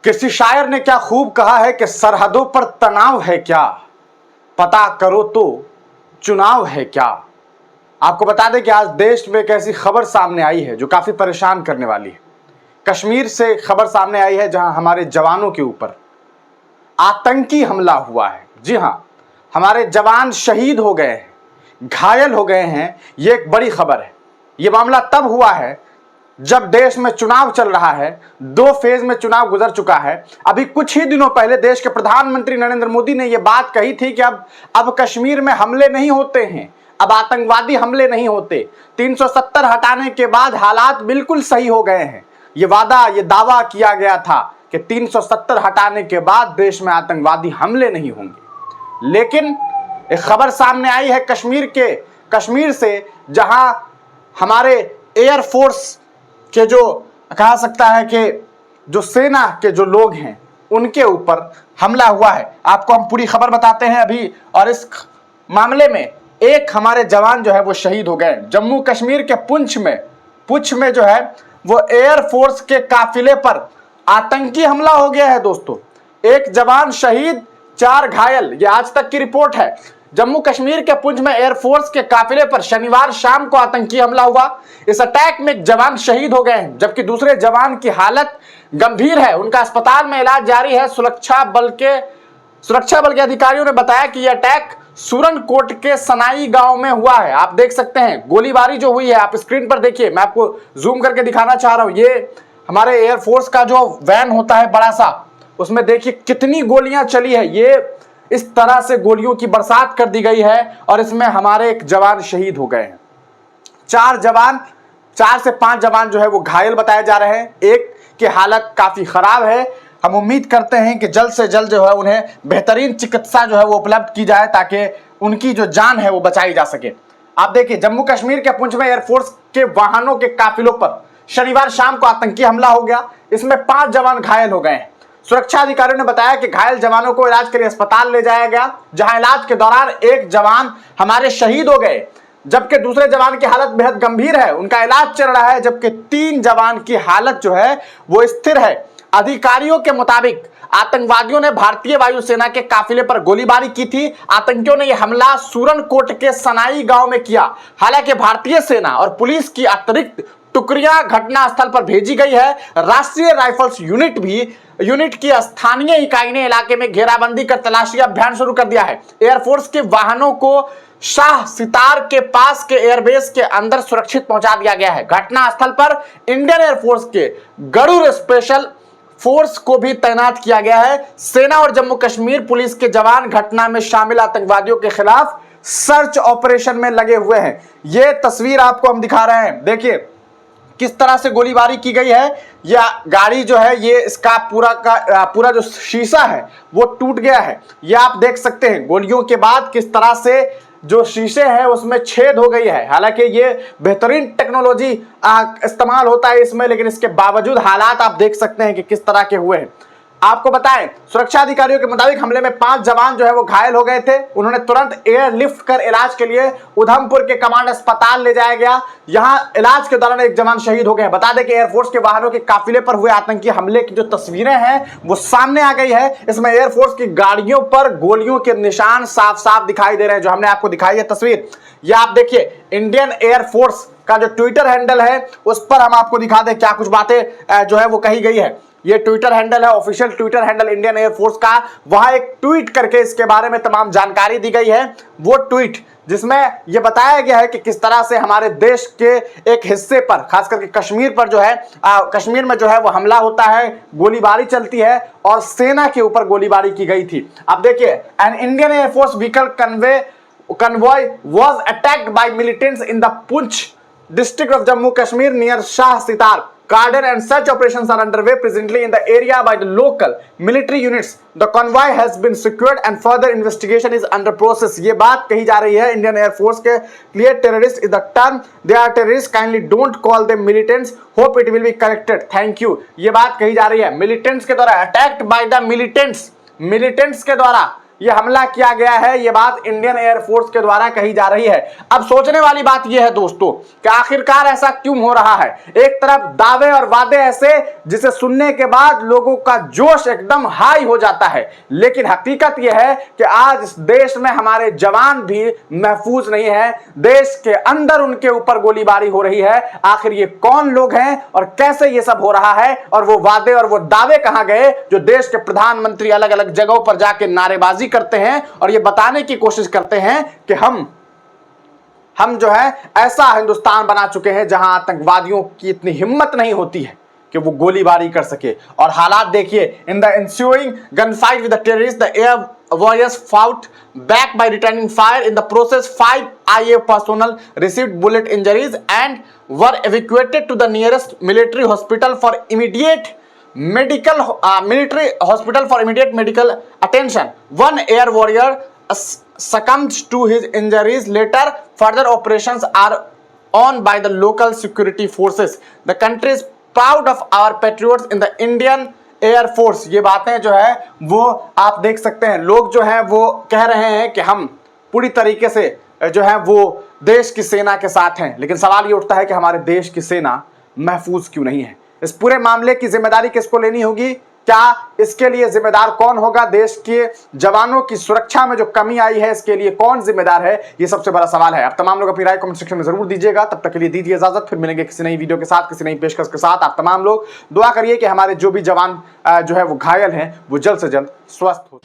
किसी शायर ने क्या खूब कहा है कि सरहदों पर तनाव है क्या, पता करो तो चुनाव है क्या। आपको बता दें कि आज देश में एक ऐसी खबर सामने आई है जो काफी परेशान करने वाली है। कश्मीर से खबर सामने आई है जहां हमारे जवानों के ऊपर आतंकी हमला हुआ है। जी हां, हमारे जवान शहीद हो गए हैं, घायल हो गए हैं। यह एक बड़ी खबर है। यह मामला तब हुआ है जब देश में चुनाव चल रहा है। 2 फेज में चुनाव गुजर चुका है। अभी कुछ ही दिनों पहले देश के प्रधानमंत्री नरेंद्र मोदी ने यह बात कही थी कि अब कश्मीर में हमले नहीं होते हैं, अब आतंकवादी हमले नहीं होते। 370 हटाने के बाद हालात बिल्कुल सही हो गए हैं। यह वादा, यह दावा किया गया था कि 370 हटाने के बाद देश में आतंकवादी हमले नहीं होंगे। लेकिन एक खबर सामने आई है कश्मीर से, जहां हमारे एयरफोर्स के जो कहा सकता है कि जो सेना के जो लोग हैं उनके ऊपर हमला हुआ है। आपको हम पूरी खबर बताते हैं अभी। और इस मामले में एक हमारे जवान जो है वो शहीद हो गए। जम्मू कश्मीर के पुंछ में जो है वो एयरफोर्स के काफिले पर आतंकी हमला हो गया है दोस्तों। एक जवान शहीद, 4 घायल, ये आज तक की रिपोर्ट है। जम्मू कश्मीर के पुंछ में एयरफोर्स के काफिले पर शनिवार शाम को आतंकी हमला हुआ। इस अटैक में एक जवान शहीद हो गए हैं, जबकि दूसरे जवान की हालत गंभीर है। उनका अस्पताल में इलाज जारी है। सुरक्षा बल के अधिकारियों ने बताया कि यह अटैक सूरनकोट के सनाई गांव में हुआ है। आप देख सकते हैं गोलीबारी जो हुई है, आप स्क्रीन पर देखिए, मैं आपको जूम करके दिखाना चाह रहा हूं। ये हमारे एयरफोर्स का जो वैन होता है बड़ा सा, उसमें देखिए कितनी गोलियां चली है। ये इस तरह से गोलियों की बरसात कर दी गई है और इसमें हमारे एक जवान शहीद हो गए हैं। 4 से 5 जवान जो है वो घायल बताए जा रहे हैं। एक की हालत काफी खराब है। हम उम्मीद करते हैं कि जल्द से जल्द जो है उन्हें बेहतरीन चिकित्सा जो है वो उपलब्ध की जाए ताकि उनकी जो जान है वो बचाई जा सके। आप देखिए जम्मू कश्मीर के पुंछ में एयरफोर्स के वाहनों के काफिलों पर शनिवार शाम को आतंकी हमला हो गया। इसमें 5 जवान घायल हो गए हैं। सुरक्षा अधिकारियों ने बताया कि घायल जवानों को इलाज के लिए अस्पताल ले जाया गया, जहां इलाज के दौरान एक जवान हमारे शहीद हो गए, जबकि दूसरे जवान की हालत बेहद गंभीर है। उनका इलाज चल रहा है, जबकि 3 जवान की हालत जो है वो स्थिर है। अधिकारियों के मुताबिक आतंकवादियों ने भारतीय वायुसेना के काफिले पर गोलीबारी की थी। आतंकियों ने यह हमला सूरनकोट के सनाई गांव में किया। हालांकि भारतीय सेना और पुलिस की अतिरिक्त टुकड़ियां घटनास्थल पर भेजी गई है। राष्ट्रीय राइफल्स यूनिट की स्थानीय इकाई ने इलाके में घेराबंदी कर तलाशी अभियान शुरू कर दिया है। एयरफोर्स के वाहनों को शाह सितार के पास के एयरबेस के अंदर सुरक्षित पहुंचा दिया गया है। घटनास्थल पर इंडियन एयरफोर्स के गरुड़ स्पेशल फोर्स को भी तैनात किया गया है। सेना और जम्मू कश्मीर पुलिस के जवान घटना में शामिल आतंकवादियों के खिलाफ सर्च ऑपरेशन में लगे हुए हैं। यह तस्वीर आपको हम दिखा रहे हैं। देखिए किस तरह से गोलीबारी की गई है। यह गाड़ी जो है ये इसका पूरा जो शीशा है वो टूट गया है। ये आप देख सकते हैं गोलियों के बाद किस तरह से जो शीशे हैं उसमें छेद हो गई है। हालांकि ये बेहतरीन टेक्नोलॉजी इस्तेमाल होता है इसमें, लेकिन इसके बावजूद हालात आप देख सकते हैं कि किस तरह के हुए हैं। आपको बताएं सुरक्षा अधिकारियों के मुताबिक हमले में 5 जवान जो है वो घायल हो गए थे। उन्होंने तुरंत एयरलिफ्ट कर इलाज के लिए उधमपुर के कमांड अस्पताल ले जाया गया। यहां इलाज के दौरान एक जवान शहीद हो गए। बता दें कि एयरफोर्स के वाहनों के काफिले पर हुए आतंकी हमले की जो तस्वीरें हैं वो सामने आ गई है। इसमें एयरफोर्स की गाड़ियों पर गोलियों के निशान साफ साफ दिखाई दे रहे हैं, जो हमने आपको दिखाई है तस्वीर। यह आप देखिए इंडियन एयरफोर्स का जो ट्विटर हैंडल है उस पर हम आपको दिखा दें क्या कुछ बातें जो है वो कही गई है। ये ट्विटर हैंडल है, official Twitter handle Indian air force का। वहां एक ट्वीट करके इसके बारे में तमाम जानकारी दी गई है। वो ट्वीट जिसमें यह बताया गया है कि किस तरह से हमारे देश के एक हिस्से पर, खास करके कश्मीर पर जो है कश्मीर में जो है वो हमला होता है, गोलीबारी चलती है और सेना के ऊपर गोलीबारी की गई थी। अब देखिए an Indian air force vehicle convoy was attacked by militants in the Poonch district of Jammu Kashmir near Shah Sitar. Garden and search operations are underway presently in the area by the local military units. The convoy has been secured and further investigation is under process. ये बात कही जा रही है Indian air force के लिए। terrorist is the term. They are terrorists. Kindly don't call them militants. Hope it will be corrected. Thank you. ये बात कही जा रही है। militants के द्वारा attacked by the militants के द्वारा ये हमला किया गया है। ये बात इंडियन एयरफोर्स के द्वारा कही जा रही है। अब सोचने वाली बात यह है दोस्तों कि आखिरकार ऐसा क्यों हो रहा है। एक तरफ दावे और वादे ऐसे जिसे सुनने के बाद लोगों का जोश एकदम हाई हो जाता है, लेकिन हकीकत यह है कि आज इस देश में हमारे जवान भी महफूज नहीं है। देश के अंदर उनके ऊपर गोलीबारी हो रही है। आखिर ये कौन लोग हैं और कैसे ये सब हो रहा है, और वो वादे और वो दावे कहां गए जो देश के प्रधानमंत्री अलग अलग जगहों पर जाके नारेबाजी करते हैं और ये बताने की कोशिश करते हैं कि हम जो है ऐसा हिंदुस्तान बना चुके हैं जहां आतंकवादियों की इतनी हिम्मत नहीं होती है कि वो गोलीबारी कर सके। और हालात देखिए, in the ensuing gunfight with the terrorists, the air warriors fought back by returning fire. In the process, 5 IA personnel received bullet injuries and were evacuated to the nearest military hospital for immediate medical attention. One air warrior succumbed to his injuries later. Further operations are on by the local security forces. The country is proud of our patriots in the Indian Air Force. ये बातें जो है वो आप देख सकते हैं। लोग जो हैं वो कह रहे हैं कि हम पूरी तरीके से जो है वो देश की सेना के साथ हैं, लेकिन सवाल ये उठता है कि हमारे देश की सेना महफूज क्यों नहीं है। इस पूरे मामले की जिम्मेदारी किसको लेनी होगी? क्या इसके लिए जिम्मेदार कौन होगा? देश के जवानों की सुरक्षा में जो कमी आई है इसके लिए कौन जिम्मेदार है? ये सबसे बड़ा सवाल है। आप तमाम लोग अपनी राय कमेंट सेक्शन में जरूर दीजिएगा। तब तक के लिए दीजिए इजाजत, फिर मिलेंगे किसी नई वीडियो के साथ, किसी नई पेशकश के साथ। आप तमाम लोग दुआ करिए कि हमारे जो भी जवान जो है वो घायल हैं वो जल्द से जल्द स्वस्थ हो।